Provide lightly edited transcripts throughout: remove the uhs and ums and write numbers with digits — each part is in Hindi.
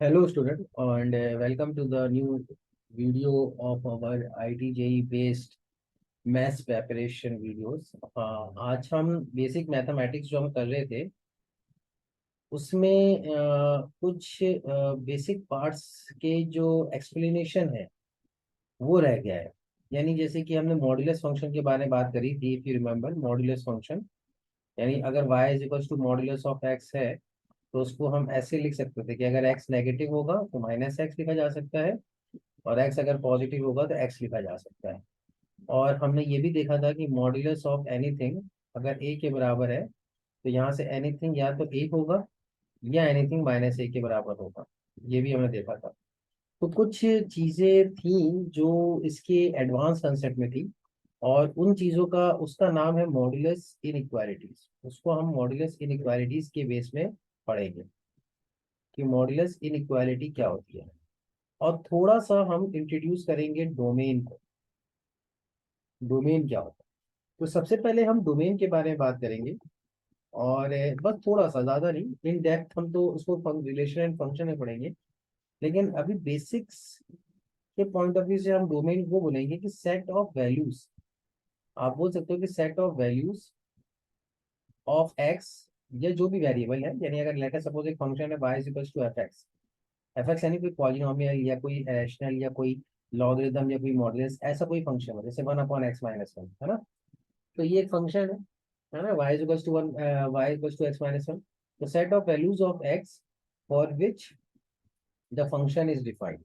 Hello, student, and welcome to the new video of our IIT JEE based maths preparation videos. आज हम बेसिक मैथमेटिक्स जो हम कर रहे थे उसमें कुछ बेसिक पार्ट्स के जो एक्सप्लेनेशन है वो रह गया है। यानी जैसे कि हमने मॉड्यूलस फंक्शन के बारे में बात करी थी, if you remember modulus function. यानी अगर y is equal to modulus of x है तो उसको हम ऐसे लिख सकते थे कि अगर x नेगेटिव होगा तो माइनस एक्स लिखा जा सकता है, और x अगर पॉजिटिव होगा तो x लिखा जा सकता है। और हमने ये भी देखा था कि मॉड्यूलस ऑफ एनीथिंग अगर a के बराबर है तो यहाँ से एनीथिंग या तो 1 होगा या एनीथिंग माइनस a के बराबर होगा। ये भी हमने देखा था। तो कुछ चीजें थी जो इसके एडवांस कंसेप्ट में थी, और उन चीजों का उसका नाम है मॉड्यूलस इनइक्वालिटीज। उसको हम मॉड्यूलस इनइक्वालिटीज के बेस में पढ़ेंगे कि मॉड्यूलस इनइक्वालिटी क्या होती है। और थोड़ा सा हम इंट्रोड्यूस करेंगे डोमेन को। डोमेन क्या होता है, तो सबसे पहले हम डोमेन के बारे में बात करेंगे। और बस थोड़ा सा, ज्यादा नहीं इन डेप्थ, हम तो उसको रिलेशन एंड फंक्शन में पढ़ेंगे। लेकिन अभी बेसिक्स के पॉइंट ऑफ व्यू से हम डोमेन को बोलेंगे कि सेट ऑफ वैल्यूज। आप बोल सकते हो कि set of values of x, या जो भी वेरिएबल है। यानी अगर लेटर सपोज एक फंक्शन है y is equal to F x यानी कोई पॉलिनोमियल या कोई रैशनल या कोई लॉगरिथम या कोई मॉडुलस, ऐसा कोई फंक्शन है जैसे 1/x-1, है ना। तो ये एक फंक्शन है ना, y is equal to 1, y equal to x-1। तो set of values of x for which the function is defined,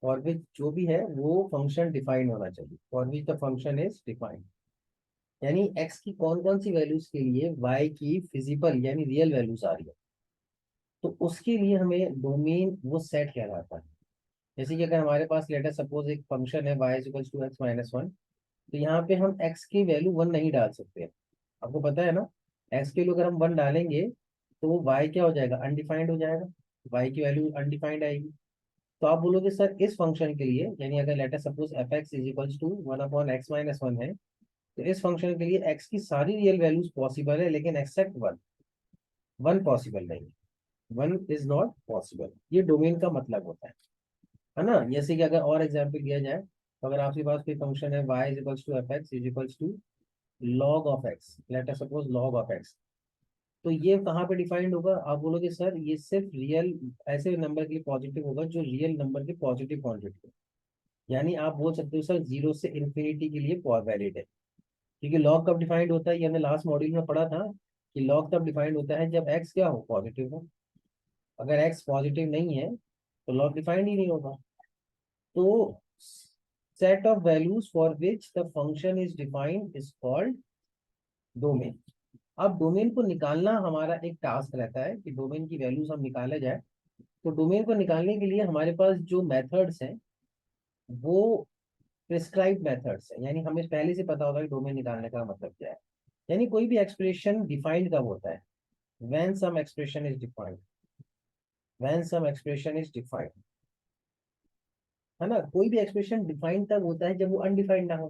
for which जो भी है वो फंक्शन डिफाइंड होना चाहिए, for which the function is defined. यानी x की कौन कौन सी वैल्यूज के लिए y की फिजिबल यानी रियल वैल्यूज आ रही है, तो उसके लिए हमें डोमेन वो सेट कहलाता है। जैसे कि अगर हमारे पास लेटर सपोज एक फंक्शन है y is equal to x-1, तो यहाँ पे हम x की वैल्यू 1 नहीं डाल सकते। आपको पता है ना, x की वैल्यू अगर हम 1 डालेंगे तो वो y क्या हो जाएगा, अनडिफाइंड हो जाएगा। y की वैल्यू अनडिफाइंड आएगी। तो आप बोलोगे सर इस फंक्शन के लिए, यानी अगर let us suppose F x is equal to 1/x-1 है, तो इस फंक्शन के लिए x की सारी रियल वैल्यूज पॉसिबल है लेकिन एक्सेप्ट 1। 1 पॉसिबल नहीं, 1 इज नॉट पॉसिबल। ये डोमेन का मतलब होता है ना। जैसे कि अगर और एग्जांपल दिया जाए, तो अगर आपके पास कोई फंक्शन है y is equals to F x is equals to log of x, let us suppose log of x, तो ये कहाँ पे डिफाइंड होगा। आप बोलोगे सर ये सिर्फ रियल ऐसे नंबर के लिए पॉजिटिव होगा जो रियल नंबर के पॉजिटिव क्वांटिटी है। यानी आप बोल सकते हो सर जीरो से इन्फिनिटी के लिए वैलिड है। क्योंकि लॉग कब डिफाइंड होता है, ये हमने लास्ट मॉड्यूल में पढ़ा था कि लॉग तब डिफाइंड होता है जब एक्स क्या हो, पॉजिटिव हो। अगर एक्स पॉजिटिव नहीं है तो लॉग डिफाइंड ही नहीं होगा। तो set of values for which the function is defined is called domain। अब डोमेन को निकालना हमारा एक टास्क रहता है कि डोमेन की वैल्यूज हम निकाले जाए। तो डोमेन को निकालने के लिए हमारे पास जो मेथड्स हैं वो प्रिस्क्राइब मेथड्स हैं। यानी हमें पहले से पता होता है कि डोमेन निकालने का मतलब क्या है। यानी कोई भी एक्सप्रेशन डिफाइंड कब होता है, when some expression is defined, when some expression is defined, है ना। कोई भी एक्सप्रेशन डिफाइंड तब होता है जब वो अनडिफाइंड ना हो,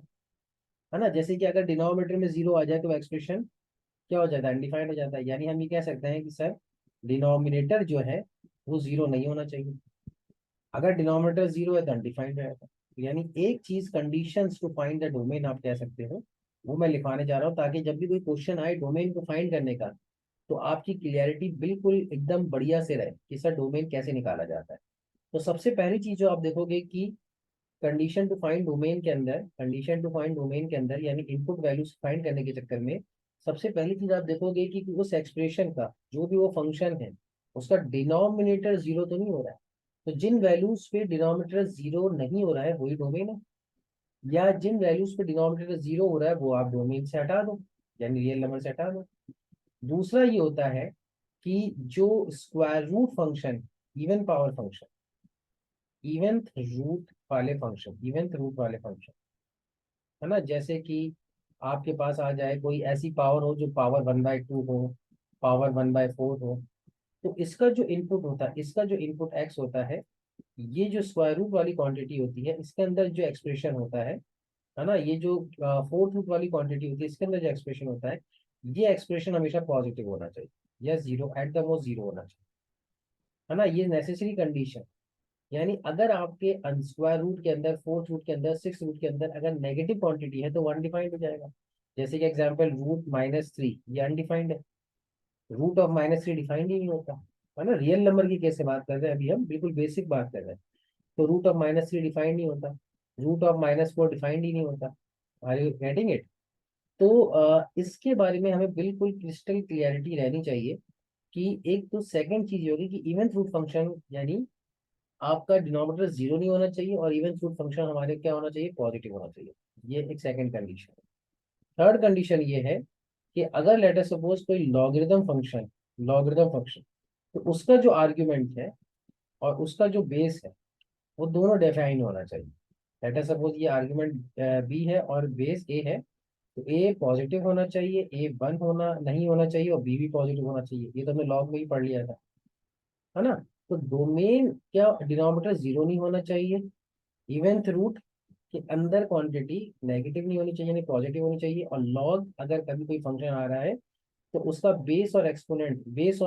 है ना। जैसे कि अगर डिनोमिनेटर में जीरो आ जाए तो एक्सप्रेशन क्या हो जाता है, अनडिफाइंड हो जाता है। यानी हम ये कह सकते हैं कि सर डिनोमिनेटर जो है वो जीरो नहीं होना चाहिए। अगर डिनोमिनेटर जीरो है तो अनडिफाइंड रहेगा। तो यानी एक चीज, conditions to find the domain आप कह सकते हो, वो मैं लिखवाने जा रहा हूँ ताकि जब भी कोई क्वेश्चन आए डोमेन को फाइंड करने का, तो आपकी क्लियरिटी बिल्कुल एकदम बढ़िया से रहे कि सर डोमेन कैसे निकाला जाता है। तो सबसे पहली चीज जो आप देखोगे कि कंडीशन टू फाइंड डोमेन के अंदर, कंडीशन टू फाइंड डोमेन के अंदर यानी इनपुट वैल्यूज फाइंड करने के चक्कर में, सबसे पहली चीज आप देखोगे कि उस एक्सप्रेशन का जो भी वो फंक्शन है उसका डिनोमिनेटर जीरो तो नहीं हो रहा है। तो जिन वैल्यूज पे डिनोमिनेटर जीरो नहीं हो रहा है वही डोमेन है, या जिन वैल्यूज पे डिनोमिनेटर जीरो हो रहा है वो आप डोमेन से हटा दो, यानी रियल नंबर से हटा दो। दूसरा ये होता है कि जो square root function, even power function, इवेंथ रूट वाले फंक्शन, है ना। जैसे कि आपके पास आ जाए कोई ऐसी पावर हो जो पावर 1/2 हो, पावर 1/4 हो, तो इसका जो इनपुट होता है, इसका जो इनपुट एक्स होता है, ये जो स्क्वायर रूट वाली क्वांटिटी होती है इसके अंदर जो एक्सप्रेशन होता है ना, ये जो फोर्थ रूट वाली क्वांटिटी होती है इसके अंदर जो एक्सप्रेशन होता है, ये एक्सप्रेशन हमेशा पॉजिटिव होना चाहिए या zero, at the most zero होना चाहिए। है ना, ये नेसेसरी कंडीशन। यानी अगर आपके स्क्वायर रूट के अंदर, फोर्थ रूट के अंदर, सिक्स रूट के अंदर अगर नेगेटिव क्वांटिटी है तो वो अनडिफाइंड हो जाएगा। जैसे कि एग्जांपल रूट -3, ये अनडिफाइंड है। रूट ऑफ -3 डिफाइंड ही नहीं होता, है ना। रियल नंबर की कैसे बात कर रहे हैं अभी हम, बिल्कुल बेसिक बात कर रहे हैं। तो रूट ऑफ -3 डिफाइंड नहीं होता, रूट ऑफ -4 डिफाइंड ही नहीं होता। Are you getting it? तो इसके बारे में हमें बिल्कुल क्रिस्टल क्लियरिटी रहनी चाहिए कि एक तो सेकंड चीज ये होगी कि इवन रूट फंक्शन, यानी आपका डिनोमिनेटर जीरो नहीं होना चाहिए, और इवन रूट फंक्शन हमारे क्या होना चाहिए, पॉजिटिव होना चाहिए। ये एक सेकंड कंडीशन है। थर्ड कंडीशन ये है कि अगर लेट अस सपोज कोई लॉगरिदम फंक्शन, तो उसका जो आर्ग्यूमेंट है और उसका जो बेस है वो दोनों डिफाइन होना चाहिए। लेट अस सपोज ये आर्ग्यूमेंट बी है और बेस ए है, तो ए पॉजिटिव होना चाहिए, ए वन होना नहीं होना चाहिए, और बी भी पॉजिटिव होना चाहिए। ये तो हमने लॉग में ही पढ़ लिया था, है ना। तो डोमेन क्या, डिनोमिनेटर जीरो नहीं होना चाहिए, इवेंथ रूट के अंदर क्वांटिटी नेगेटिव नहीं होनी चाहिए, यानी पॉजिटिव होनी चाहिए, और लॉग अगर कभी कोई फंक्शन आ रहा है तो उसका बेस और एक्सपोनेंट, बेस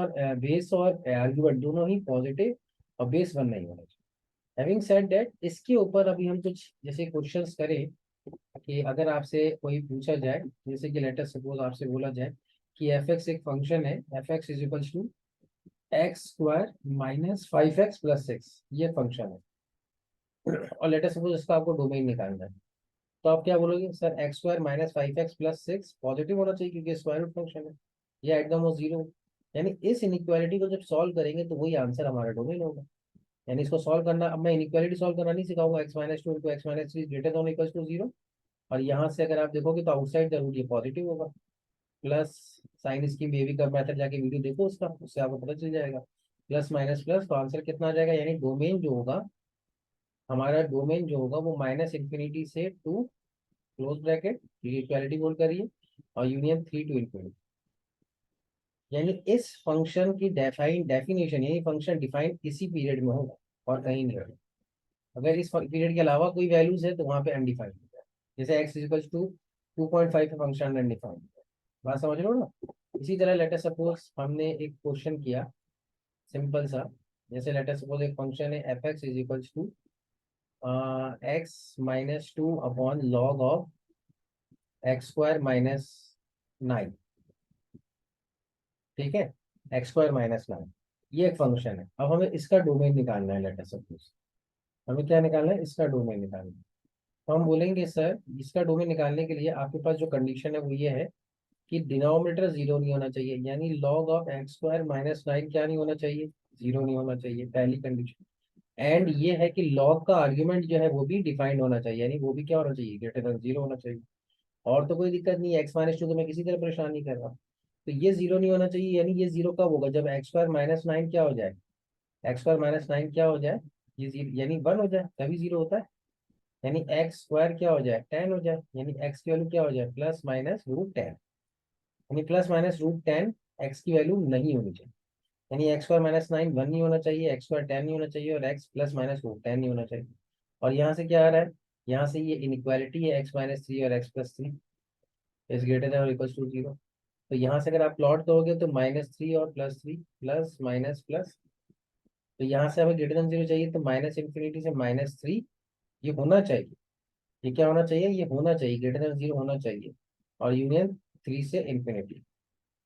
और आर्ग्यूमेंट दोनों ही पॉजिटिव, और बेस वन नहीं होना चाहिए। हैविंग सेड दैट, इसके ऊपर अभी हम कुछ जैसे क्वेश्चंस करें कि अगर आपसे कोई पूछा जाए, जैसे कि लेटर सपोज आपसे बोला जाए कि एफ एक्स एक फंक्शन है, F x is equals to x² - 5x + 6, ये फंक्शन है, और लेटर सपोज इसका आपको डोमेन निकालना है। तो आप क्या बोलोगे, सर x² - 5x + 6 पॉजिटिव होना चाहिए क्योंकि स्क्वायर रूट फंक्शन है, या एकदम वो जीरो। यानी इस इनइक्वालिटी को जब सॉल्व करेंगे तो वही आंसर हमारा डोमेन होगा। यानी इसको सॉल्व करना, अब मैं इनइक्वालिटी सॉल्व करना नहीं सिखाऊंगा, x - 2 × x - 3 > 0, और यहाँ से अगर आप देखोगे तो आउटसाइड द रूट ये पॉजिटिव होगा। प्लस साइन स्कीम बेबी का मेथड जाके वीडियो देखो उसका, उससे आपको पता चल जाएगा। प्लस माइनस प्लस, तो आंसर कितना आ जाएगा, यानी डोमेन जो होगा, हमारा डोमेन जो होगा वो -∞ से टू, क्लोज ब्रैकेट, इक्वालिटी बोल करिए, और यूनियन 3 to ∞। यानी इस फंक्शन की डेफिनेशन, यानी फंक्शन डिफाइन इसी पीरियड में होगा और कहीं नहीं होगा। अगर इस पीरियड के अलावा कोई वैल्यूज है तो वहां पे अनडिफाइंड है। जैसे x = 2.5 का फंक्शन अनडिफाइंड, बात समझ लो ना। इसी तरह लेटर सपोज हमने एक क्वेश्चन किया सिंपल सा, जैसे लेटर सपोज एक फंक्शन है f(x) is equals to x - 2 / log of x² - 9, ठीक है, x² - 9, ये एक फंक्शन है। अब हमें इसका डोमेन निकालना है, लेटर सपोज हमें क्या निकालना है, इसका डोमेन निकालना है। तो हम बोलेंगे सर इसका डोमेन निकालने के लिए आपके पास जो कंडीशन है वो ये है कि डिनोमिनेटर जीरो नहीं होना चाहिए, यानी लॉग ऑफ x² - 9 क्या नहीं होना चाहिए, जीरो नहीं होना चाहिए, पहली कंडीशन। एंड ये है कि लॉग का आर्ग्यूमेंट जो है वो भी डिफाइंड होना चाहिए, यानी वो भी क्या होना चाहिए, >0 होना चाहिए। और तो कोई दिक्कत नहीं है, x - 2 तो मैं किसी तरह परेशान नहीं कर रहा। तो ये जीरो नहीं होना चाहिए, यानी ये जीरो कब होगा, जब x² - 9 क्या हो जाए, x² - 9 क्या हो जाए, ये जीरो यानी वन हो जाए, तभी जीरो होता है। यानी x² क्या हो जाए, 10 हो जाए, यानी x की वैल्यू क्या हो जाए, +-√10, यानी +-√10 x की वैल्यू नहीं होनी चाहिए। यानी x² - 9 वन नहीं होना चाहिए, x² 10 नहीं होना चाहिए, और x +-√10 नहीं होना चाहिए। और यहाँ से क्या आ रहा है, यहाँ से ये इनइक्वालिटी है x - 3 और x + 3 इज ग्रेटर देन और इक्वल्स टू 0। तो यहाँ से अगर आप प्लॉट करोगे तो -3 और +3, प्लस माइनस प्लस, तो यहाँ से हमें >0 चाहिए, तो -∞ से -3 ये होना चाहिए। ये क्या होना चाहिए, ये होना चाहिए, >0 होना चाहिए, और यूनियन 3 से ∞।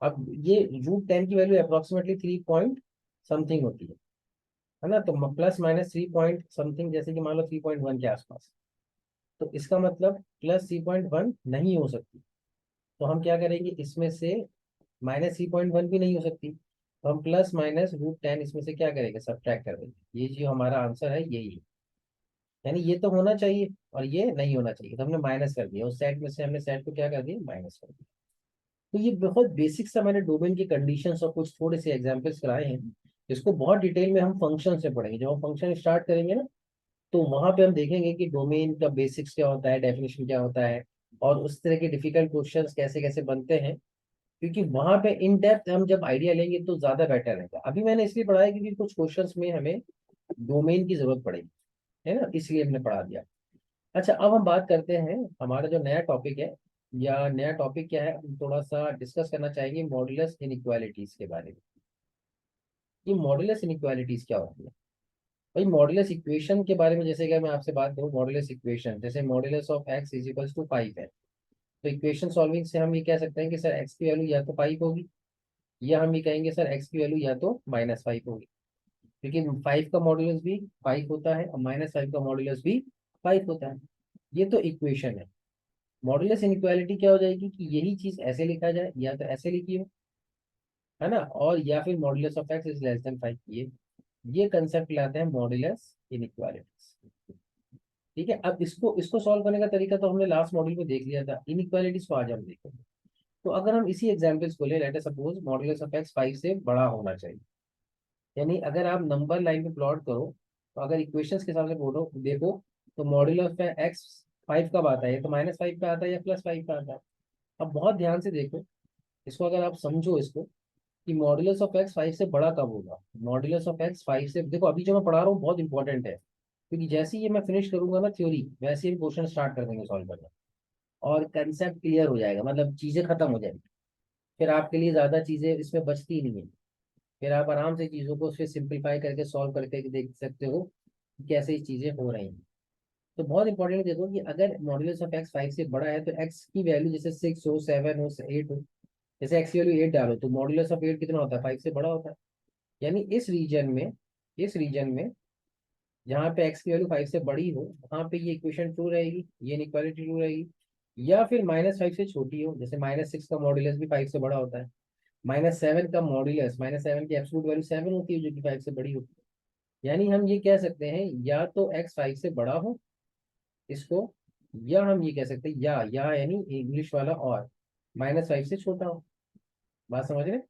अब ये √10 की वैल्यू अप्रोक्सीमेटली 3 पॉइंट समथिंग होती है ना। तो +-3 पॉइंट समथिंग, जैसे कि मान लो 3.1 के आसपास। तो इसका मतलब +3.1 नहीं हो सकती। तो हम क्या करेंगे, इसमें से -3.1 भी नहीं हो सकती, तो हम +-√10 इसमें से क्या करेंगे, सब्ट्रैक्ट कर देंगे। ये जो हमारा आंसर है यही है, यानी ये तो होना चाहिए और ये नहीं होना चाहिए, तो हमने माइनस कर दिया, उस सेट में से हमने सेट को क्या कर दिया, माइनस कर दिया। तो ये बहुत बेसिक सा मैंने डोमेन की कंडीशंस और कुछ थोड़े से एग्जांपल्स कराए हैं। इसको बहुत डिटेल में हम फंक्शन से पढ़ेंगे, जब हम फंक्शन स्टार्ट करेंगे ना, तो वहां पे हम देखेंगे कि डोमेन का बेसिक्स क्या होता है, डेफिनेशन क्या होता है, और उस तरह के डिफिकल्ट क्वेश्चंस कैसे कैसे बनते हैं। क्योंकि वहां पे इन डेप्थ हम जब आइडिया लेंगे तो ज्यादा बेटर रहेगा। अभी मैंने इसलिए पढ़ाया क्योंकि कुछ क्वेश्चंस में हमें डोमेन की जरूरत पड़ेगी, है ना, इसलिए हमने पढ़ा दिया। अच्छा, अब हम बात करते हैं हमारा जो नया टॉपिक है, या नया टॉपिक क्या है, हम थोड़ा सा डिस्कस करना चाहेंगे मॉडुलस इनइक्वालिटीज के बारे में। कि मॉडुलस इनइक्वालिटीज क्या होती है। भाई मॉडुलस इक्वेशन के बारे में जैसे कि मैं आपसे बात करूँ, मॉडुलस इक्वेशन जैसे modulus of x is equals to 5 है, तो इक्वेशन सॉल्विंग से हम ये कह सकते हैं कि सर एक्स की वैल्यू या तो 5 होगी, या हम ये कहेंगे सर एक्स की वैल्यू या तो -5 होगी, क्योंकि 5 का मॉडुलस भी 5 होता है और -5 का मॉडुलस भी 5 होता है। ये तो इक्वेशन है। मॉडुलस इनइक्वालिटी क्या हो जाएगी कि यही चीज ऐसे लिखा जाए या तो ऐसे लिखी हो, है ना, और या फिर modulus of x is less then 5, ये कंसेप्ट लाते हैं मॉडुलस इनइक्वालिटीज। ठीक है, अब इसको इसको सॉल्व करने का तरीका तो हमने लास्ट मॉड्यूल में देख लिया था, इनइक्वालिटीज को आज हम देखेंगे। तो अगर हम इसी एग्जांपल्स को ले, late us suppose modulus of x 5 से बड़ा होना चाहिए, यानी अगर आप नंबर लाइन पे प्लॉट करो, तो अगर इक्वेशंस के हिसाब से बोलो देखो, तो मॉड्यूलस ऑफ एक्स 5 कब आता है, तो -5 पे आता है या +5 पे आता है। अब बहुत ध्यान से देखो इसको, अगर आप समझो इसको कि मॉड्यूलस ऑफ एक्स 5 से बड़ा कब होगा। मॉड्यूलस ऑफ एक्स 5 से, देखो अभी जो मैं पढ़ा रहा हूँ बहुत इंपॉर्टेंट है, क्योंकि जैसे ही ये मैं फिनिश करूंगा ना थ्योरी, वैसे ही क्वेश्चन स्टार्ट कर देंगे सॉल्व करना, और कंसेप्ट क्लियर हो जाएगा, मतलब चीजें खत्म हो जाएंगी। फिर आपके लिए ज्यादा चीजें इसमें बचती ही नहीं है। फिर आप आराम से चीजों को फिर सिंप्लीफाई करके सॉल्व करके देख सकते हो कि कैसे ये चीजें हो रही हैं। तो बहुत इंपॉर्टेंट देखो कि अगर मॉड्यूलस ऑफ एक्स 5 से बड़ा है, तो एक्स की वैल्यू जैसे 6 हो, 7 हो, 8 हो, जैसे एक्स की वैल्यू 8 डालो तो मॉड्यूलस ऑफ 8 कितना होता है, 5 से बड़ा होता है। यानी इस रीजन में जहाँ पे एक्स की वैल्यू 5 से बड़ी हो, वहाँ पे ये इक्वेशन ट्रू रहेगी, ये इनइक्वालिटी ट्रू रहेगी। या फिर -5 से छोटी हो, जैसे -6 का मॉड्यूलस भी 5 से बड़ा होता है, -7 का मॉड्यूलस, -7 की एब्सोल्यूट वैल्यू 7 होती है जो कि 5 से बड़ी होती है। यानी हम ये कह सकते हैं या तो एक्स 5 से बड़ा हो इसको, या हम ये कह सकते हैं या यानी इंग्लिश वाला और -5 से छोटा हो। बात समझ रहे हैं?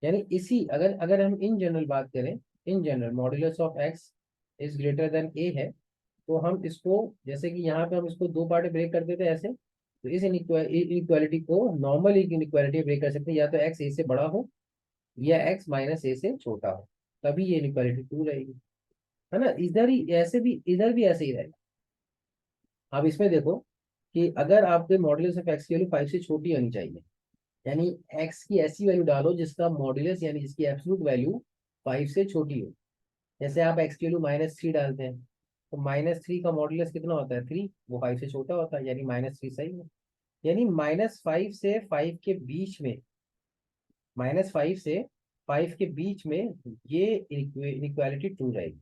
यानी इसी, अगर अगर हम इन जनरल बात करें, in general modulus of x is greater than a है, तो हम इसको, जैसे कि यहाँ पे हम इसको दो पार्ट ब्रेक कर देते हैं ऐसे, तो इस इनइक्वालिटी को नॉर्मल इनइक्वालिटी ब्रेक कर सकते हैं, या तो एक्स ए से बड़ा हो या एक्स -ए से छोटा हो, तभी ये इनइक्वालिटी ट्रू रहेगी, है ना। इधर ही ऐसे भी, इधर भी ऐसे ही रहेगा। अब इसमें देखो कि अगर आपके मॉड्यूलस ऑफ एक्स की वैल्यू 5 से छोटी होनी चाहिए, यानी एक्स की ऐसी वैल्यू डालो जिसका मॉड्यूलस यानी जिसकी एब्सोल्यूट वैल्यू 5 से छोटी हो। जैसे आप एक्स की वैल्यू -3 डालते हैं, तो -3 का मॉड्यूलस कितना होता है, 3, वो 5 से छोटा होता है, यानी -3 सही है। यानी -5 से 5 के बीच में, -5 से 5 के बीच में ये इनइक्वालिटी ट्रू रहेगी।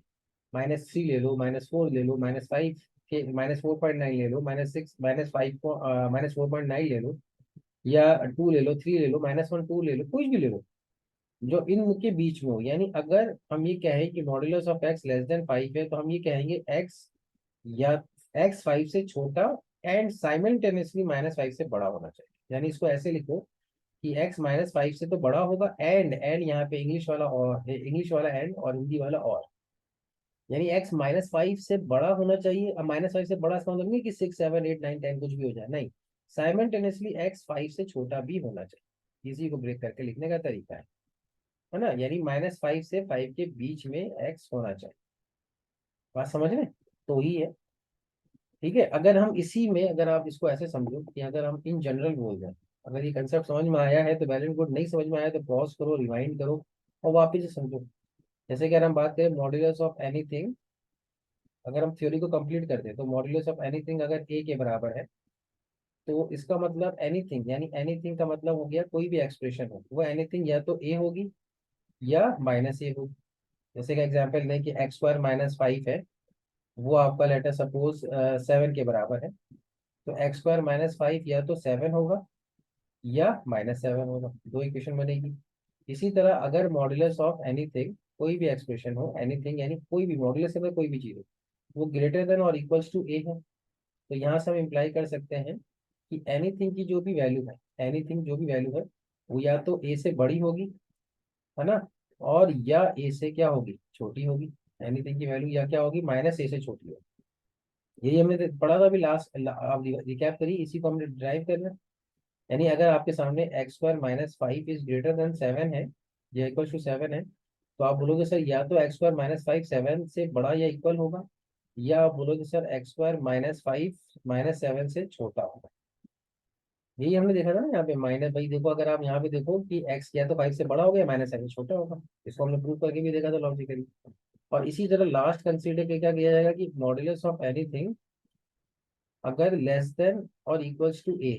-3 ले लो, -4 ले लो, -5 के -4.9 ले लो, -6 -5 को -4.9 ले लो, या 2 ले लो, 3 ले लो, -1 2 ले लो, कुछ भी ले लो जो इनके बीच में हो। यानी अगर हम ये कहें कि modulus of x less than 5 है, तो हम ये कहेंगे एक्स या एक्स 5 से छोटा एंड साइमल्टेनियसली -5 से बड़ा होना चाहिए। यानी इसको ऐसे लिखो कि एक्स -5 से तो बड़ा होगा, एंड यहाँ पे इंग्लिश वाला और, इंग्लिश वाला एंड और हिंदी वाला और, यानी एक्स -5 से बड़ा होना चाहिए। अब -5 से बड़ा इसका मतलब नहीं कि 6 7 8 9 10 कुछ भी हो जाए, नहीं, साइमल्टेनियसली एक्स 5 से छोटा भी होना चाहिए। इसी को ब्रेक करके लिखने का तरीका है ना। यानी -5 से 5 के बीच में एक्स होना चाहिए। बात समझ रहे हैं? तो ही है। ठीक है, अगर हम इसी में, अगर आप इसको ऐसे समझो कि अगर हम इन जनरल बोल रहे हैं, अगर ये कंसेप्ट समझ में आया है तो वेल एंड गुड, नहीं समझ में आया तो पॉज करो, रिवाइंड करो और वापिस से समझो। जैसे कि अगर हम बात करें मॉड्यूलस ऑफ एनीथिंग, अगर हम थ्योरी को कंप्लीट करते हैं, तो मॉड्यूलस ऑफ एनीथिंग अगर ए के बराबर है, तो इसका मतलब एनीथिंग, यानी एनीथिंग का मतलब हो गया कोई भी एक्सप्रेशन हो, वो एनीथिंग या तो ए होगी या -ए होगी। जैसे कि एग्जाम्पल लें कि x² -5 है, वो आपका लेटर सपोज 7 के बराबर है, तो x² -5 या तो 7 होगा या -7 होगा, दो इक्वेशन बनेगी। इसी तरह अगर मॉड्यूलस ऑफ एनीथिंग, कोई भी एक्सप्रेशन हो, एनीथिंग यानी कोई भी मॉड्यूलस से कोई भी चीज हो, वो ग्रेटर देन और इक्वल्स टू ए है, तो यहाँ से हम इम्प्लाई कर सकते हैं कि एनीथिंग की जो भी वैल्यू है, एनीथिंग जो भी वैल्यू है, वो या तो ए से बड़ी होगी, है ना, और या ए से क्या होगी, छोटी होगी। एनीथिंग की वैल्यू या क्या होगी, -ए से छोटी होगी। यही हमने पढ़ा था अभी लास्ट, आप रिकैप करिए, इसी को हमने ड्राइव करना है। यानी अगर आपके सामने x² -5 इज ग्रेटर देन 7 है, या इक्वल टू 7 है, तो आप बोलोगे सर या तो x² -5 7 से बड़ा या इक्वल होगा, या आप बोलोगे सर x² -5 -7 से छोटा होगा। यही हमने देखा था ना यहाँ पे माइनस, भाई देखो अगर आप यहाँ पे देखो कि एक्स या तो 5 से बड़ा होगा या माइनस 7 से छोटा होगा, इसको हमने प्रूव करके भी देखा था लॉजिकली। और इसी तरह लास्ट कंसीडर के क्या किया जाएगा कि मॉड्यूलस ऑफ एनीथिंग अगर लेस देन और इक्वल्स टू ए,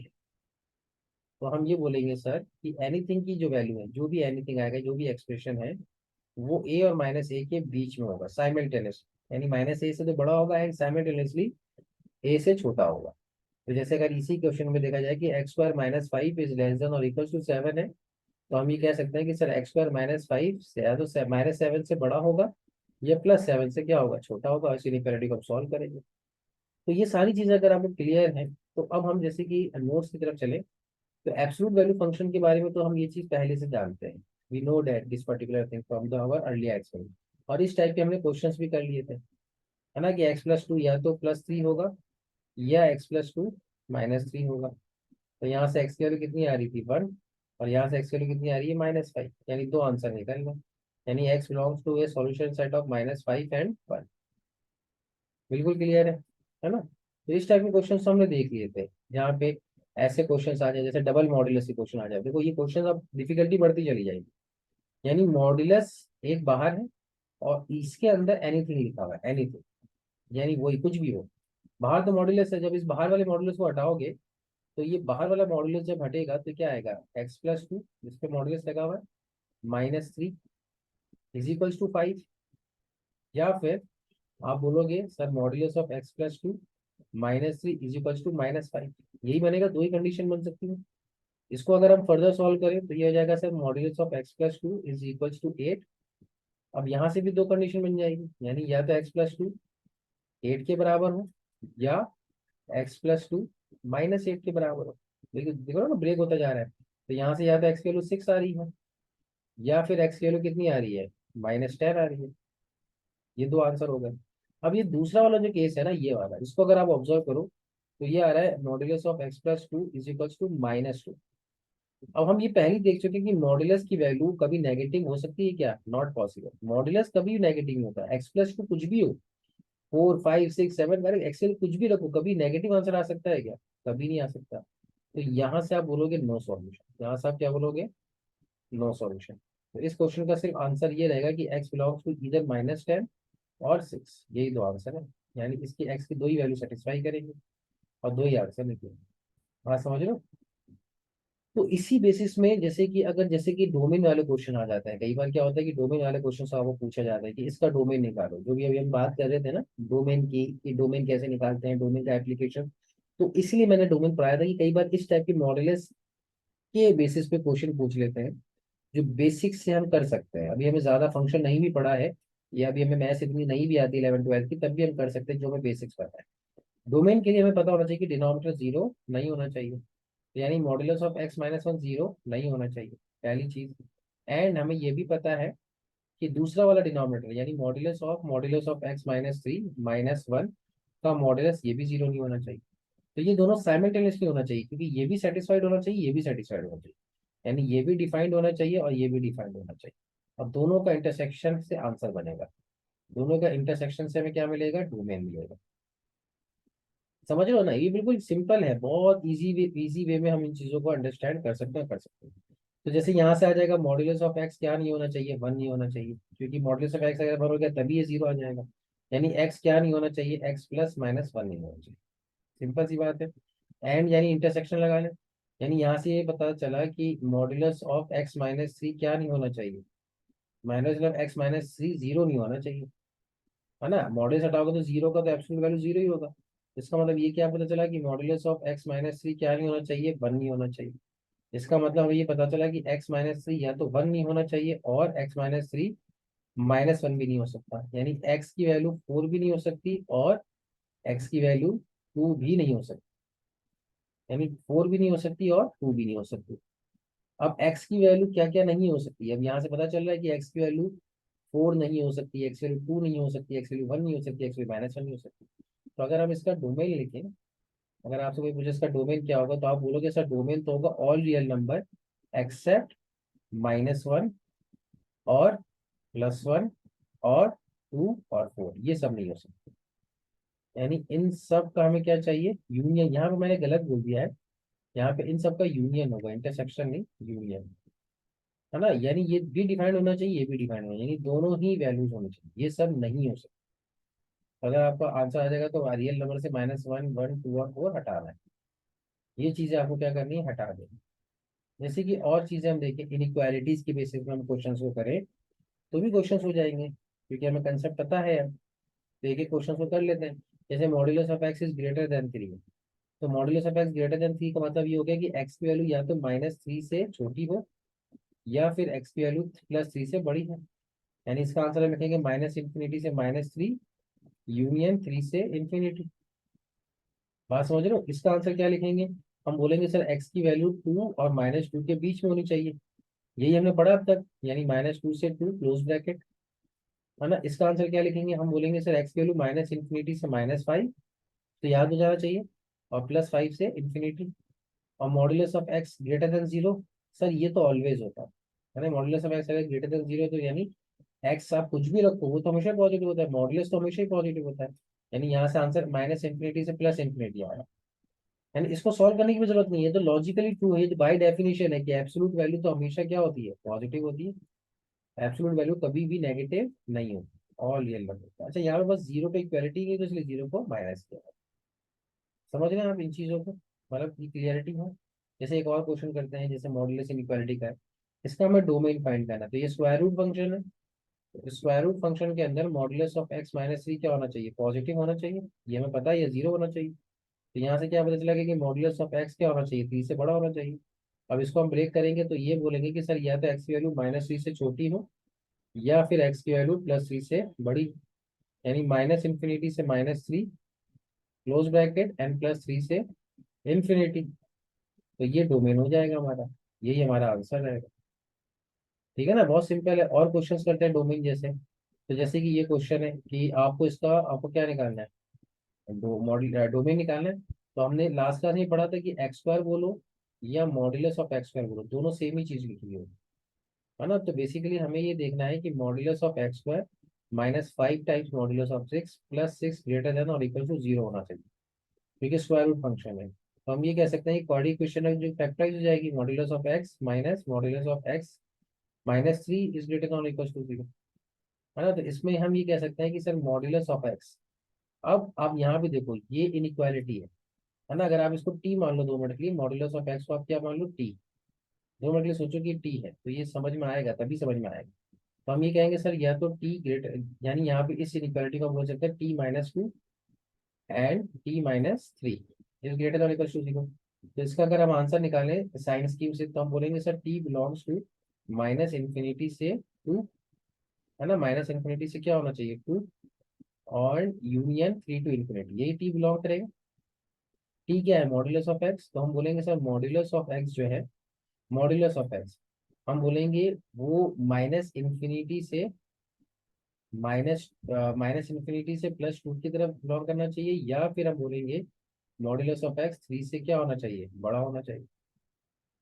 तो हम ये बोलेंगे सर कि एनीथिंग की जो वैल्यू है, जो भी एनीथिंग आएगा, जो भी एक्सप्रेशन है, वो ए और माइनस ए के बीच में होगा साइमल्टेनियस, यानी माइनस ए से तो बड़ा होगा एंड साइमल्टेनियसली ए से छोटा होगा। तो जैसे अगर इसी क्वेश्चन में देखा जाए कि x square minus 5 is less then और इक्वल टू 7 है, तो हम ये कह सकते हैं कि सर एक्स स्क्वायर माइनस 5 से या तो माइनस 7 से बड़ा होगा या प्लस 7 से क्या होगा, छोटा होगा। इसी इनइक्वालिटी को हम सॉल्व करेंगे। तो ये सारी चीजें अगर आपको क्लियर है, तो अब हम जैसे कि नोट्स की तरफ चले, तो एब्सोल्यूट वैल्यू फंक्शन के बारे में तो हम ये चीज पहले से जानते हैं। We know that this particular thing from the our earlier experiment, और इस टाइप के हमने क्वेश्चंस भी कर लिए थे, है ना, कि एक्स प्लस टू या तो प्लस 3 होगा या एक्स प्लस टू माइनस 3 होगा। तो यहाँ से एक्स की वैल्यू कितनी आ रही थी, 1, और यहाँ से एक्स की वैल्यू कितनी आ रही है, -5, यानी दो आंसर निकल गए। यानी x belongs to a solution set of -5 and 1। बिल्कुल क्लियर है ना। तो इस टाइप के क्वेश्चन हमने देख लिए थे, जहाँ पे ऐसे क्वेश्चन आ जाए जैसे डबल मॉड्यूलस के क्वेश्चन आ जाए। देखो ये क्वेश्चन अब डिफिकल्टी बढ़ती चली जाएगी। यानी मॉड्यूलस एक बाहर है और इसके अंदर एनीथिंग लिखा हुआ है, एनीथिंग, यानी वही कुछ भी हो। बाहर तो मॉड्यूलस है, जब इस बाहर वाले मॉड्यूलस को हटाओगे, तो ये बाहर वाला मॉड्यूलस जब हटेगा तो क्या आएगा, एक्स प्लस टू जिसपे मॉड्यूलस लगा हुआ है -3 इज इक्वल्स टू 5। या फिर आप बोलोगे sir modulus of x plus two -3 is equals to -5, यही बनेगा, दो ही कंडीशन बन सकती है। इसको अगर हम फर्दर सॉल्व करें तो ये हो जाएगा sir modulus of x plus two is equals to 8। अब यहाँ से भी दो कंडीशन बन जाएगी, यानी या तो एक्स प्लस टू 8 के बराबर हो या एक्स प्लस टू -8 के बराबर हो। देखो देखो ना ब्रेक होता जा रहा है। तो यहाँ से या तो एक्स की वैल्यू 6 आ रही है या फिर एक्स की वैल्यू कितनी आ रही है, -10 आ रही है। ये दो आंसर हो गए। अब ये दूसरा वाला जो केस है ना, ये वाला, इसको अगर आप ऑब्जर्व करो, तो ये आ रहा है modulus of x plus two is equals to -2। अब हम ये पहले ही देख चुके हैं कि मॉड्यूलस की वैल्यू कभी नेगेटिव हो सकती है क्या, नॉट पॉसिबल। मॉड्यूलस कभी नेगेटिव नहीं होता, एक्स प्लस टू कुछ भी हो, 4 5 6 7, अरे एक्सेल कुछ भी रखो, कभी नेगेटिव आंसर आ सकता है क्या, कभी नहीं आ सकता। तो यहाँ से आप बोलोगे नो सॉल्यूशन, यहाँ से आप क्या बोलोगे, नो सॉल्यूशन। तो इस क्वेश्चन का सिर्फ आंसर ये रहेगा कि एक्स बिलोंग्स टू इधर -10 और 6, यही दो आंसर है। यानी इसकी एक्स की दो ही वैल्यू सेटिस्फाई करेंगे और दो ही आंसर निकलेंगे। बात समझ लो। तो इसी बेसिस में जैसे कि अगर जैसे कि डोमेन वाले क्वेश्चन आ जाते हैं, कई बार क्या होता है कि डोमेन वाले क्वेश्चन से आपको पूछा जाता है कि इसका डोमेन निकालो, जो भी अभी हम बात कर रहे थे ना डोमेन की, कि डोमेन कैसे निकालते हैं, डोमेन का एप्लीकेशन। तो इसलिए मैंने डोमेन पढ़ाया था कि कई बार इस टाइप के मॉडल्स के बेसिस पे क्वेश्चन पूछ लेते हैं, जो बेसिक से हम कर सकते हैं। अभी हमें ज्यादा फंक्शन नहीं भी पढ़ा है, या अभी हमें मैथ्स इतनी नहीं भी आती 11 12 की, तब भी हम कर सकते हैं जो हमें बेसिक्स पता है। डोमेन के लिए हमें पता होना चाहिए कि डिनोमिनेटर जीरो नहीं होना चाहिए, यानी मॉड्यूलस ऑफ x-1 जीरो नहीं होना चाहिए, पहली चीज। एंड हमें ये भी पता है कि दूसरा वाला डिनोमिनेटर यानी मॉड्यूलस ऑफ x-3 -1 का मॉड्यूलस ये भी जीरो नहीं होना चाहिए। तो ये दोनों साइमल्टेनियसली होना चाहिए, क्योंकि ये भी सेटिस्फाइड होना चाहिए, ये भी सेटिस्फाइड होना चाहिए, यानी ये भी डिफाइंड होना चाहिए और ये भी डिफाइंड होना चाहिए। और दोनों का इंटरसेक्शन से आंसर बनेगा। दोनों का इंटरसेक्शन से हमें क्या मिलेगा, डोमेन मिलेगा। समझ रहे हो ना, ये बिल्कुल सिंपल है, बहुत इजी वे में हम इन चीजों को अंडरस्टैंड कर सकते हैं, कर सकते हैं। तो जैसे यहाँ से आ जाएगा मॉड्यूलस ऑफ एक्स क्या नहीं होना चाहिए, 1 नहीं होना चाहिए, क्योंकि मॉड्यूलस ऑफ एक्स अगर 1 हो गया तभी ये जीरो आ जाएगा। यानी एक्स क्या नहीं होना चाहिए, एक्स प्लस -1 नहीं होना चाहिए। सिंपल सी बात है। एंड यानी इंटरसेक्शन लगा लें, यानी यहाँ से ये पता चला कि मॉड्यूलस ऑफ x-3 क्या नहीं होना चाहिए, -x-3 जीरो नहीं होना चाहिए, है ना। मॉड्यूलस हटाओगे तो जीरो का तो एब्सोल्यूट वैल्यू जीरो ही होगा। इसका मतलब ये क्या पता चला कि मॉड्यूलस ऑफ x-3 क्या नहीं होना चाहिए, 1 नहीं होना चाहिए। इसका मतलब हमें ये पता चला कि x-3 या तो 1 नहीं होना चाहिए और x-3 -1 भी नहीं हो सकता, यानी x की वैल्यू 4 भी नहीं हो सकती और x की वैल्यू 2 भी नहीं हो सकती, यानी 4 भी नहीं हो सकती और 2 भी नहीं हो सकती। अब x की वैल्यू क्या क्या नहीं हो सकती, अब यहाँ से पता चल रहा है कि x की वैल्यू 4 नहीं हो सकती, एक्स वैल्यू 2 नहीं हो सकती, एक्स वैल्यू 1 नहीं हो सकती, एक्स वैल्यू -1 नहीं हो सकती। तो अगर हम इसका डोमेन लिखें, अगर आपसे कोई पूछे इसका डोमेन क्या होगा, तो आप बोलोगे सर डोमेन तो होगा ऑल रियल नंबर एक्सेप्ट -1 और +1 और 2 और 4, ये सब नहीं हो सकते। यानी इन सब का हमें क्या चाहिए, यूनियन। यहाँ पे मैंने गलत बोल दिया है, यहाँ पे इन सब का यूनियन होगा, इंटरसेक्शन नहीं, यूनियन, है ना। यानी ये भी डिफाइंड होना चाहिए, ये भी डिफाइंड होना चाहिए, यानी दोनों ही वैल्यूज होनी चाहिए, ये सब नहीं हो सकता। अगर आपका आंसर आ जाएगा तो रियल नंबर से -1, 1, 2 और 4 हटाना है। ये चीजें आपको क्या करनी है, हटा देनी। जैसे कि और चीजें हम देखें, इनइक्वालिटीज के बेसिस पे हम क्वेश्चन को करें तो भी क्वेश्चन हो जाएंगे, क्योंकि हमें कंसेप्ट पता है अब। तो एक एक क्वेश्चन को कर लेते हैं। जैसे modulus of x is greater then 3, तो modulus of x greater than 3 का मतलब ये हो गया कि एक्स की वैल्यू या तो -3 से छोटी हो, या फिर एक्स की वैल्यू +3 से बड़ी है। यानी इसका आंसर हम लिखेंगे -∞ से -3 यूनियन 3 से इंफिनिटी। बात समझ रहे हो, इसका आंसर क्या लिखेंगे, हम बोलेंगे सर एक्स की वैल्यू 2 और -2 के बीच में होनी चाहिए। यही हमने पढ़ा अब तक, यानी -2 से 2 क्लोज ब्रैकेट, है ना। इसका आंसर क्या लिखेंगे, हम बोलेंगे सर एक्स की वैल्यू -∞ से -5, तो याद हो जाना चाहिए, और +5 से इंफिनिटी। और modulus of x greater than 0, sir ये तो ऑलवेज होता है ना। मॉड्यूलस ऑफ एक्स अगर ग्रेटर देन 0 तो यानी एक्स आप कुछ भी रखो वो तो हमेशा पॉजिटिव होता है, मॉड्यूलस तो हमेशा ही पॉजिटिव होता है। यानी यहाँ से आंसर -∞ से +∞ आया। यानी इसको सॉल्व करने की भी जरूरत नहीं है, तो लॉजिकली ट्रू है, बाय डेफिनेशन है कि एब्सोल्यूट वैल्यू तो हमेशा क्या होती है, पॉजिटिव होती है। एब्सोल्यूट वैल्यू कभी भी नेगेटिव नहीं होती, ऑल रियल नंबर। अच्छा यहाँ पे बस जीरो पे इक्वालिटी नहीं, तो इसलिए जीरो को माइनस किया। समझ रहे हैं आप इन चीजों को, मतलब की क्लियरिटी हो। जैसे एक और क्वेश्चन करते हैं, जैसे मॉड्यूलस इनइक्वालिटी का है, इसका हमें डोमेन फाइंड करना है। तो ये स्क्वायर रूट फंक्शन है, तो स्क्वायर रूट फंक्शन के अंदर मॉड्यूलस ऑफ x-3 क्या होना चाहिए, पॉजिटिव होना चाहिए, ये हमें पता है, ये 0 होना चाहिए। तो यहाँ से क्या पता चला कि मॉड्यूलस ऑफ x क्या होना चाहिए, 3 से बड़ा होना चाहिए। अब इसको हम ब्रेक करेंगे तो ये बोलेंगे कि सर या तो x की वैल्यू -3 से छोटी हो, या फिर x की वैल्यू +3 से बड़ी। यानी -∞ से -3 क्लोज ब्रैकेट एंड +3 से इंफिनिटी। तो ये डोमेन हो जाएगा हमारा, यही हमारा आंसर रहेगा। ठीक है ना, बहुत सिंपल है। और क्वेश्चंस करते हैं डोमेन जैसे। तो जैसे कि ये क्वेश्चन है कि आपको इसका आपको क्या निकालना है, दो मॉडल डोमेन निकालना है। तो हमने लास्ट क्लास में पढ़ा था कि एक्स स्क्वायर बोलो या मॉड्यूलस ऑफ एक्स स्क्वायर बोलो, दोनों सेम ही चीज लिखी हुई है ना। तो बेसिकली हमें ये देखना है कि modulus of x square -5 times modulus of 6 +6 greater than और इक्वल टू 0 होना चाहिए, क्योंकि स्क्वायर रूट फंक्शन है। तो हम ये कह सकते हैं कि क्वाड्रेटिक इक्वेशन है जो फैक्टराइज हो जाएगी, modulus of x minus modulus of x -3 is greater then और इक्वल टू 0, है ना। तो इसमें हम ये कह सकते हैं कि सर मॉड्यूलस ऑफ एक्स, अब आप यहाँ पे देखो ये इनइक्वालिटी है ना। अगर आप इसको टी मान लो 2 मिनट के लिए, मॉड्यूलस ऑफ एक्स को आप क्या मान लो, टी। 2 मिनट के लिए सोचो कि टी है, तो ये समझ में आएगा, तभी समझ में आएगा। तो हम ये कहेंगे सर या तो टी ग्रेटर, यानी यहाँ पे इस इनइक्वालिटी को हम बोल सकते हैं t-2 and t-3 is greater than equal to 0। तो इसका अगर हम आंसर निकालें साइन स्कीम से, तो हम बोलेंगे सर t बिलोंग्स टू -∞ से 2, है ना। -∞ से क्या होना चाहिए, 2, और यूनियन 3 टू इंफिनिटी, यही टी बिलोंग करेगा। टी क्या है, मॉड्यूलस ऑफ एक्स, तो हम बोलेंगे सर मॉड्यूलस ऑफ एक्स जो है, मॉड्यूलस ऑफ एक्स हम बोलेंगे वो -∞ से +2 की तरफ बिलोंग करना चाहिए, या फिर हम बोलेंगे मॉड्यूलस ऑफ एक्स 3 से क्या होना चाहिए, बड़ा होना चाहिए।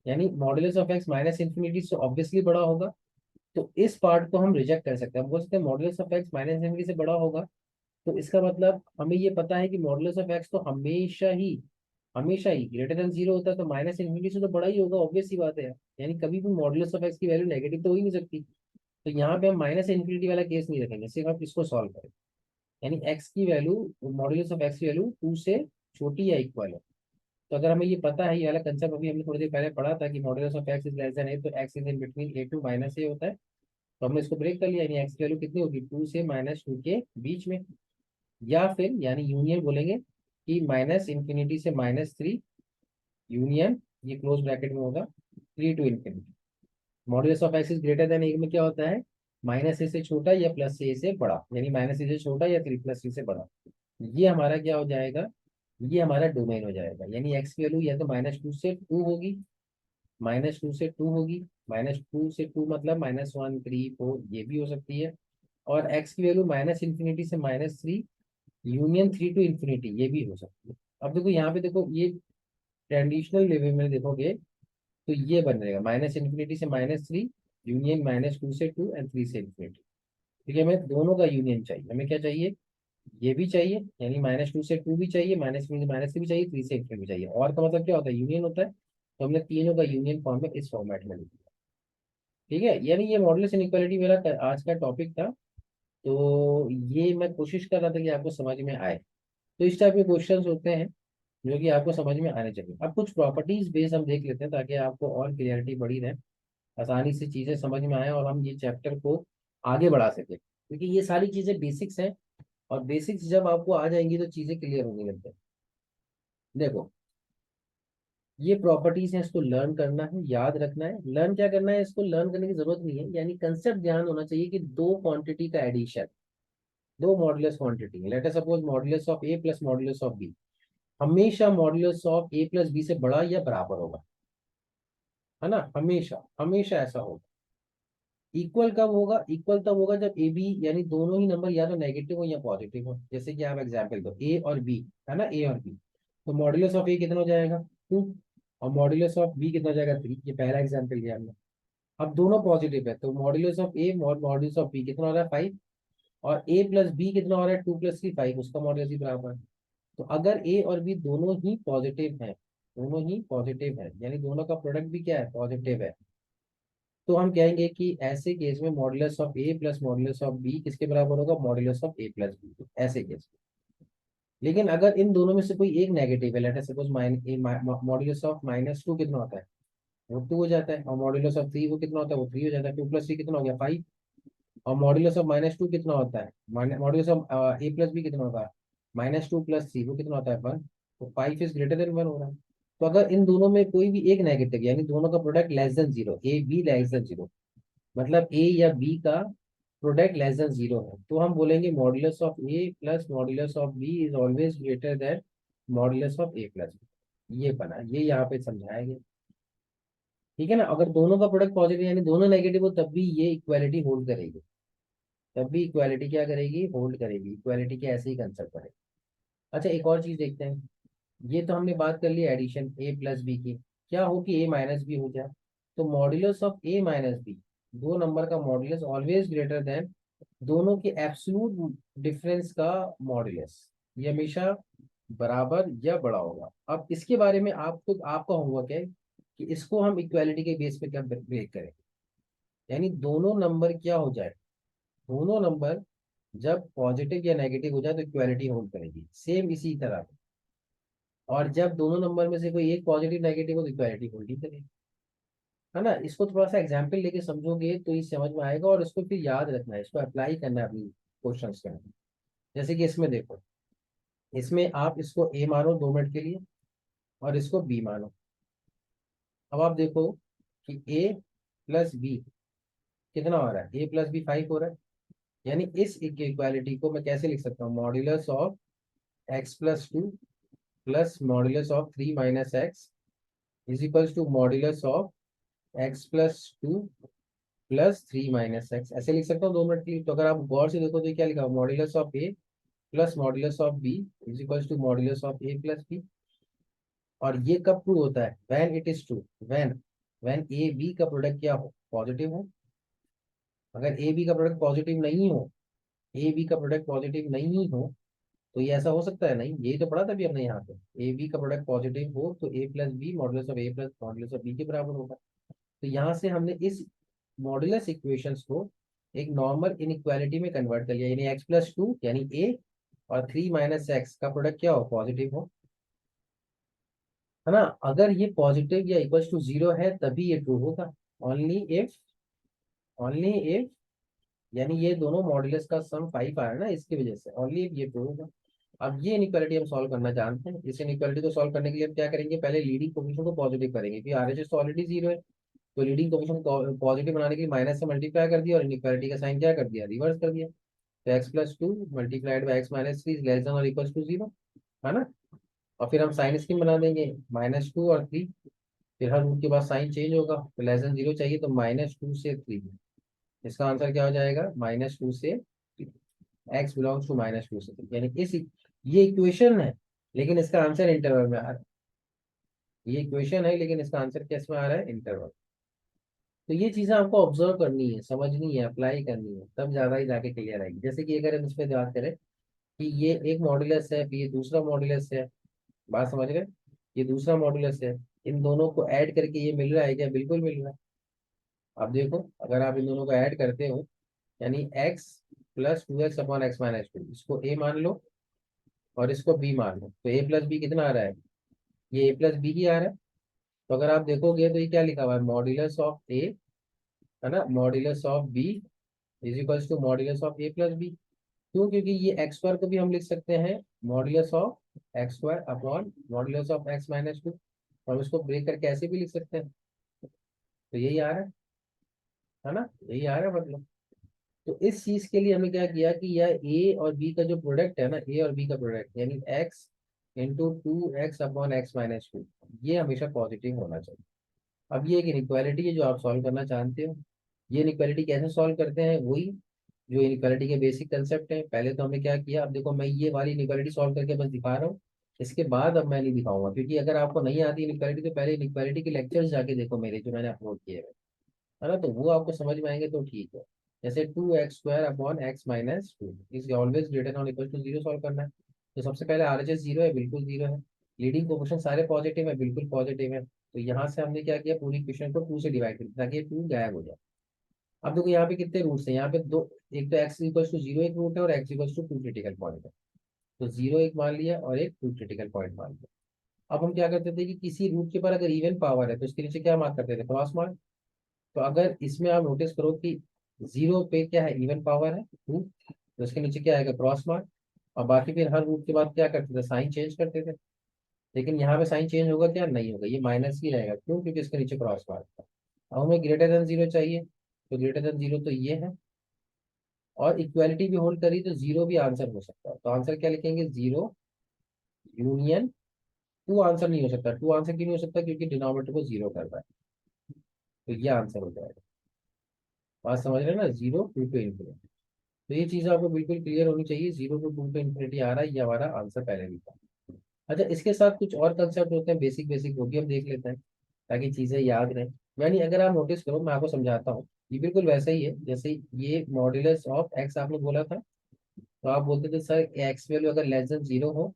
यानी मॉड्यूलस ऑफ एक्स -∞ से ऑब्वियसली बड़ा होगा, तो इस पार्ट को हम रिजेक्ट कर सकते हैं। हम बोल सकते हैं मॉड्यूलस ऑफ एक्स -∞ से बड़ा होगा, तो इसका मतलब हमें ये पता है कि मॉडुलस ऑफ एक्स तो हमेशा ही ग्रेटर देन 0 होता है, तो -∞ से तो बड़ा ही होगा, ऑब्वियस सी बात है। यानी कभी भी मॉडुलस ऑफ एक्स की वैल्यू नेगेटिव तो हो ही नहीं सकती। तो यहाँ पे हम -∞ वाला केस नहीं रखेंगे, सिर्फ आप इसको सॉल्व करें। यानी एक्स की वैल्यू, मॉडुलस ऑफ एक्स की वैल्यू 2 से छोटी या इक्वल है। तो अगर हमें ये पता है, ये वाला कंसेप्ट अभी हमने थोड़ी देर पहले पढ़ा था कि modulus of x is less than a, तो x is in between a to -a होता है। तो हमने इसको ब्रेक कर लिया, यानी एक्स की वैल्यू कितनी होगी, 2 से -2 के बीच में। या फिर यानी यूनियन बोलेंगे कि -∞ से -3 यूनियन, ये क्लोज ब्रैकेट में होगा, 3 to infinity. Modulus of x is greater than a में क्या होता है, -a से छोटा या +a से बड़ा, यानी -a से छोटा या 3 + 3 से बड़ा। ये हमारा क्या हो जाएगा, ये हमारा डोमेन हो जाएगा। यानी एक्स की वैल्यू या तो -2 से 2 होगी, -2 से 2 होगी, -2 से 2 मतलब -1, 3, 4 ये भी हो सकती है। और एक्स की वैल्यू -∞ से -3 यूनियन 3 टू इंफिनिटी, ये भी हो सकती है। अब देखो यहाँ पे देखो, ये ट्रेडिशनल लेवल में देखोगे तो ये बन जाएगा -∞ से -3 यूनियन -2 से 2 एंड 3 से इंफिनिटी। ठीक है, हमें दोनों का यूनियन चाहिए, हमें क्या चाहिए, ये भी चाहिए, यानी -2 से 2 भी चाहिए, -3 से -3 भी चाहिए, 3 से इंफिनिटी भी चाहिए। और का मतलब क्या होता है, यूनियन होता है। तो हमने तीनों का यूनियन फॉर्म में इस फॉर्मेट में लिख दिया। ठीक है, यानी ये मॉडुलस इनइक्वालिटी मेरा आज का टॉपिक था। तो ये मैं कोशिश कर रहा था कि आपको समझ में आए। तो इस टाइप के क्वेश्चंस होते हैं जो कि आपको समझ में आने चाहिए। अब कुछ प्रॉपर्टीज बेस हम देख लेते हैं ताकि आपको और क्लियरिटी बढ़ी रहे, आसानी से चीजें समझ में आए और हम ये चैप्टर को आगे बढ़ा सके, क्योंकि ये सारी चीजें बेसिक्स हैं। और बेसिक्स जब आपको आ जाएंगी तो चीजें क्लियर होने लगती हैं। देखो, ये प्रॉपर्टीज हैं, इसको लर्न करना है, याद रखना है। लर्न क्या करना है, इसको लर्न करने की जरूरत नहीं है, यानी कंसेप्ट ध्यान होना चाहिए कि दो क्वांटिटी का एडिशन, दो modulus quantity, let us suppose modulus of A plus modulus of b, हमेशा modulus of A plus b से बड़ा या बराबर होगा, है ना, हमेशा हमेशा ऐसा होगा। इक्वल कब होगा, इक्वल तब होगा जब ए बी यानी दोनों ही नंबर या तो नेगेटिव हो या पॉजिटिव हो। जैसे कि आप एग्जाम्पल दो ए और बी, है ना, ए और बी, तो मॉडुलस ऑफ ए कितना हो जाएगा 2, और मॉडुलस ऑफ बी कितना हो जाएगा 3। ये पहला एग्जाम्पल दिया हमने। अब दोनों पॉजिटिव है तो मॉडुलस ऑफ ए और मॉडुलस ऑफ बी कितना हो रहा है 5, और ए प्लस बी कितना हो रहा है 2 + 3 5, उसका मॉडुलस ही बराबर है। तो अगर ए और बी दोनों ही पॉजिटिव है, दोनों ही पॉजिटिव है यानी दोनों का प्रोडक्ट भी क्या है, पॉजिटिव है, तो हम कहेंगे कि ऐसे केस में modulus of A plus modulus of B किसके बराबर होगा, modulus of A plus B, ऐसे केस में। लेकिन अगर इन दोनों में से कोई एक नेगेटिव है, late us suppose modulus of -2 कितना होता है, वो 2 हो जाता है, और मॉडुलस ऑफ 3 वो कितना होता है, वो 3 हो जाता है, 2 + 3 कितना हो गया 5, और मॉडुलस ऑफ -2 कितना होता है, modulus of A plus B कितना होता है, -2 + 3 वो कितना होता है 1, तो 5 इज ग्रेटर देन 1 हो रहा है। तो अगर इन दोनों में कोई भी एक नेगेटिव यानी दोनों का product less than zero, A be less than zero, मतलब ए या बी का प्रोडक्ट लेस देन जीरो है, तो हम बोलेंगे modulus of A plus modulus of B is always greater than modulus of A plus B. ये बना, ये यहाँ पे समझाया गया। ठीक है ना, अगर दोनों का प्रोडक्ट पॉजिटिव यानी दोनों नेगेटिव हो तब भी ये इक्वालिटी होल्ड करेगी, तब भी इक्वालिटी क्या करेगी, होल्ड करेगी, इक्वालिटी के ऐसे ही कंसेप्ट करेगी। अच्छा, एक और चीज देखते हैं। ये तो हमने बात कर ली एडिशन ए प्लस बी की। क्या हो कि ए माइनस बी हो जाए, तो modulus of A minus B, दो नंबर का मॉड्यूलस ऑलवेज ग्रेटर देन दोनों के एब्सोल्यूट डिफरेंस का मॉड्यूलस, ये हमेशा बराबर या बड़ा होगा। अब इसके बारे में आपको, आपका होमवर्क है कि इसको हम इक्वालिटी के बेस पे क्या ब्रेक करें, यानी दोनों नंबर क्या हो जाए, दोनों नंबर जब पॉजिटिव या नेगेटिव हो जाए तो इक्वालिटी होल्ड करेगी, सेम इसी तरह। और जब दोनों नंबर में से कोई एक पॉजिटिव नेगेटिव हो तो इक्वालिटी होल्ड ही करेगी, है ना। इसको थोड़ा सा एग्जाम्पल लेके समझोगे तो ये समझ में आएगा, और इसको फिर याद रखना है, इसको अप्लाई करना है अपनी क्वेश्चन के अंदर। जैसे कि इसमें देखो, इसमें आप इसको ए मानो 2 मिनट के लिए और इसको बी मानो। अब आप देखो कि ए प्लस बी कितना हो रहा है, ए प्लस बी 5 हो रहा है, यानी इस इक्वालिटी को मैं कैसे लिख सकता हूँ, modulus of x + 2 plus modulus of 3 - x is equals to modulus of x + 2 +3 - x, ऐसे लिख सकता हूँ 2 मिनट के लिए। तो अगर आप गौर से देखो तो ये क्या लिखा, modulus of A plus modulus of B is equals to modulus of A plus B. और ये कब ट्रू होता है, when it is true, when when A B का प्रोडक्ट क्या हो, पॉजिटिव हो। अगर ए बी का प्रोडक्ट पॉजिटिव नहीं हो, ए बी का प्रोडक्ट पॉजिटिव नहीं हो, तो ये ऐसा हो सकता है, नहीं, यही तो पढ़ा था अभी हमने यहाँ पे, ए बी का प्रोडक्ट पॉजिटिव हो तो a plus b modulus of A plus modulus of b के बराबर होगा। तो यहाँ से हमने इस मॉडुलस इक्वेशंस को एक नॉर्मल इनइक्वालिटी में कन्वर्ट कर लिया, यानी x + 2 यानी ए और 3 - x का प्रोडक्ट क्या हो, पॉजिटिव हो, है ना। अगर ये पॉजिटिव या इक्वल टू जीरो है तभी ये ट्रू होगा, ओनली इफ, ओनली इफ, यानी ये दोनों मॉडुलस का सम 5 आ रहा है ना, इसकी वजह से ओनली इफ ये ट्रू होगा। अब ये इनइक्वालिटी हम सॉल्व करना जानते हैं। इस इनइक्वालिटी को सॉल्व करने के लिए हम क्या करेंगे, पहले लीडिंग कोएफिशिएंट को पॉजिटिव करेंगे, फिर आरएचएस तो ऑलरेडी जीरो है, तो लीडिंग कोएफिशिएंट को पॉजिटिव बनाने के लिए माइनस से मल्टीप्लाई कर दिया और इनइक्वालिटी का साइन क्या कर दिया, रिवर्स कर दिया। तो x + 2 multiplied by x - 3 is less then और इक्वल टू जीरो, है ना। और फिर हम साइन स्कीम बना देंगे, -2 और 3, फिर हर रूट के बाद साइन चेंज होगा, तो लेस देन जीरो चाहिए तो -2 से 3, इसका आंसर क्या हो जाएगा, -2 से x बिलोंग्स टू -2 से 3, यानी इस, ये इक्वेशन है लेकिन इसका आंसर इंटरवल में आ रहा है, ये इक्वेशन है लेकिन इसका आंसर किस में आ रहा है, इंटरवल। तो ये चीजें आपको ऑब्जर्व करनी है, समझनी है, अप्लाई करनी है, तब ज्यादा ही जाके क्लियर आएगी। जैसे कि अगर हम इस पे बात करें कि ये एक मॉडुलस है, फिर ये दूसरा मॉडुलस है, बात समझ रहे, ये दूसरा मॉडुलस है, इन दोनों को ऐड करके ये मिल रहा है क्या? बिल्कुल मिल रहा है। अब देखो, अगर आप इन दोनों को ऐड करते हो, यानी x प्लस 2x/x-2, इसको a मान लो और इसको b मान लो, तो a प्लस बी कितना आ रहा है? ये a प्लस बी ही आ रहा है। तो अगर आप देखोगे तो ये क्या लिखा हुआ है? मॉड्यूलस ऑफ a, है ना, modulus of b is equals to modulus of a plus B. क्यों? क्योंकि ये एक्स स्क्वायर को भी हम लिख सकते हैं modulus of x square upon modulus of x-2। हम इसको ब्रेक करके ऐसे भी लिख सकते हैं। तो यही आ रहा है ना, यही आ रहा है मतलब। तो इस चीज के लिए हमने क्या किया कि यह ए और बी का जो प्रोडक्ट है ना, ए और बी का प्रोडक्ट यानी एक्स इंटू 2x/x-2, ये हमेशा पॉजिटिव होना चाहिए। अब ये एक इनइक्वालिटी है जो आप सॉल्व करना जानते हो। ये इनइक्वालिटी कैसे सॉल्व करते हैं? वही जो इनइक्वालिटी के बेसिक कंसेप्ट है। पहले तो हमने क्या किया, अब देखो मैं ये वाली इनइक्वालिटी सॉल्व करके बस दिखा रहा हूँ। इसके बाद अब मैं नहीं दिखाऊंगा, क्योंकि अगर आपको नहीं आती इनइक्वालिटी तो पहले इनइक्वालिटी के लेक्चर्स जाके देखो मेरे, जो मैंने अपलोड किए हैं, है ना, तो वो आपको समझ में आएंगे तो ठीक है। जैसे 2x² upon x-2 is always greater than equal to 0 solve करना है। तो सबसे पहले RHS 0 है, बिल्कुल 0 है। लीडिंग कोफिशिएंट सारे पॉजिटिव है, बिल्कुल पॉजिटिव है। तो यहाँ से हमने क्या किया, पूरी इक्वेशन को 2 से डिवाइड कर दिया ताकि 2 गायब हो जाए। अब देखो यहाँ पे कितने रूट्स हैं, यहाँ पे दो। एक तो x=0 एक रूट है और x=2 क्रिटिकल पॉइंट है। तो 0 एक मान लिया और एक 2 क्रिटिकल पॉइंट मान लिया। अब हम क्या करते थे कि किसी रूट के ऊपर अगर इवन पावर है तो उसके नीचे क्या मार्क करते थे? Cross mark. तो अगर इसमें आप नोटिस करो कि 0 पे क्या है? इवन पावर है 2, तो उसके नीचे क्या आएगा? Cross mark. और बाकी फिर हर रूट के बाद क्या करते थे? साइन चेंज करते थे। लेकिन यहाँ पे साइन चेंज होगा क्या? नहीं होगा, ये माइनस ही रहेगा। क्यों? क्योंकि इसके नीचे क्रॉस मार्क था। अब हमें ग्रेटर देन 0 चाहिए, तो ग्रेटर देन 0 तो ये है। और इक्वालिटी भी होल्ड करी तो 0 भी आंसर हो सकता है। तो आंसर क्या लिखेंगे? 0 यूनियन 2 आंसर नहीं हो सकता। 2 आंसर क्यों नहीं हो सकता? क्योंकि डिनोमिनेटर को 0 कर रहा है। तो ये आंसर हो जाएगा। बात समझ रहे हैं ना? 0 2 to infinity। तो ये चीज आपको बिल्कुल क्लियर होनी चाहिए। 0 to 2 to infinity आ रहा है, ये हमारा आंसर पहले भी था। अच्छा, इसके साथ कुछ और कंसेप्ट होते हैं बेसिक बेसिक, वो भी हम देख लेते हैं ताकि चीजें याद रहें। यानी अगर आप नोटिस करो, मैं आपको समझाता हूँ। ये बिल्कुल वैसा ही है जैसे ये मॉड्यूलस ऑफ एक्स आपने बोला था। तो आप बोलते थे सर एक्स वैल्यू अगर लेस देन जीरो हो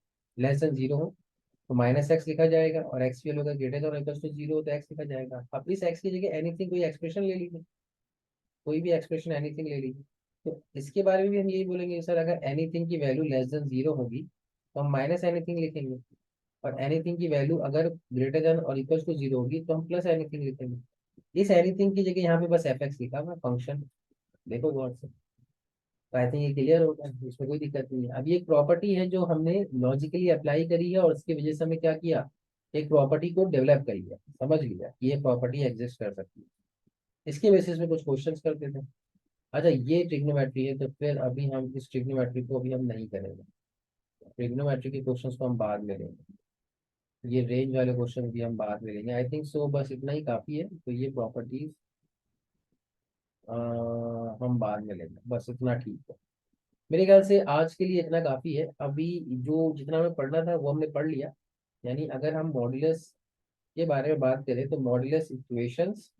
तो -x लिखा जाएगा, और एक्स वैल्यू अगर ग्रेटर देन इक्वल टू 0 हो तो x लिखा जाएगा। अब इस x की जगह एनीथिंग, कोई एक्सप्रेशन ले लीजिए, कोई भी एक्सप्रेशन एनीथिंग ले लीजिए। तो इसके बारे में भी हम यही बोलेंगे सर, अगर एनीथिंग की वैल्यू लेस देन 0 होगी तो हम माइनस एनीथिंग लिखेंगे। और एनीथिंग की वैल्यू अगर ग्रेटर देन और इक्वल टू 0 होगी तो हम प्लस एनीथिंग लिखेंगे। इस एनीथिंग की जगह यहाँ पे बस fx लिखा हुआ फंक्शन। देखो गौर से। तो आई थिंक ये क्लियर होगा, इसमें कोई दिक्कत नहीं है। अब ये एक प्रॉपर्टी है जो हमने लॉजिकली अप्लाई करी है, और उसकी वजह से हमें क्या किया, एक प्रॉपर्टी को डेवलप कर लिया, समझ लिया कि ये प्रॉपर्टी एग्जिस्ट कर सकती है। इसके बेसिस में कुछ क्वेश्चंस करते थे। अच्छा, ये ट्रिग्नोमेट्री है, तो फिर अभी हम इस ट्रिग्नोमेट्री को अभी हम नहीं करेंगे। ट्रिग्नोमेट्री के क्वेश्चंस को हम बाद में लेंगे। ये रेंज वाले क्वेश्चन भी हम बाद में लेंगे। आई थिंक सो बस इतना ही काफी है। तो ये प्रॉपर्टीज हम बाद में लेंगे, बस इतना ठीक है। मेरे ख्याल से आज के लिए इतना काफी है। अभी जो जितना हमें पढ़ना था वो हमने पढ़ लिया। यानी अगर हम मॉड्यूलस के बारे में बात करें तो मॉड्यूलस इक्वेशंस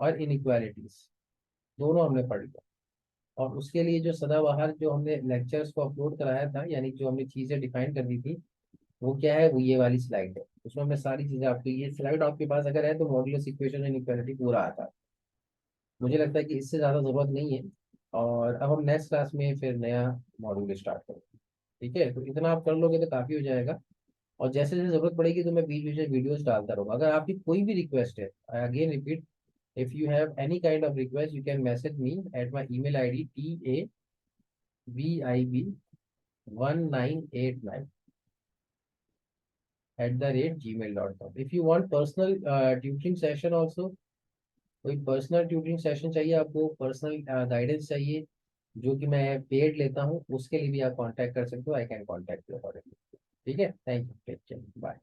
और इनइक्वालिटीज दोनों हमने पढ़ लिया। और उसके लिए जो सदाबहार जो हमने लेक्चर्स को अपलोड कराया था, यानी जो हमने चीजें डिफाइन कर दी थी, वो क्या है? वो ये वाली स्लाइड है। उसमें हमने सारी चीजें आपको, ये स्लाइड आपके पास अगर है तो मॉड्यूलस इक्वेशन एंड इक्वालिटी पूरा आता है। मुझे लगता है कि इससे ज्यादा जरूरत नहीं है। और अब हम नेक्स्ट क्लास में फिर नया मॉड्यूल स्टार्ट करेंगे। ठीक है, तो इतना आप कर लोगे तो काफी हो जाएगा। और जैसे जैसे जरूरत पड़ेगी तो मैं बीच बीच में वीडियोस डालता रहूंगा। अगर आपकी कोई भी रिक्वेस्ट है, I again repeat, if you have any kind of request you can message me at my email ID TAVIB1989 @gmail.com। If you want personal tutoring session also, कोई पर्सनल ट्यूटरिंग सेशन चाहिए आपको, पर्सनल गाइडेंस चाहिए जो कि मैं पेड लेता हूँ, उसके लिए भी आप कांटेक्ट कर सकते हो। I can contact you accordingly. ठीक है, थैंक यू, बाय।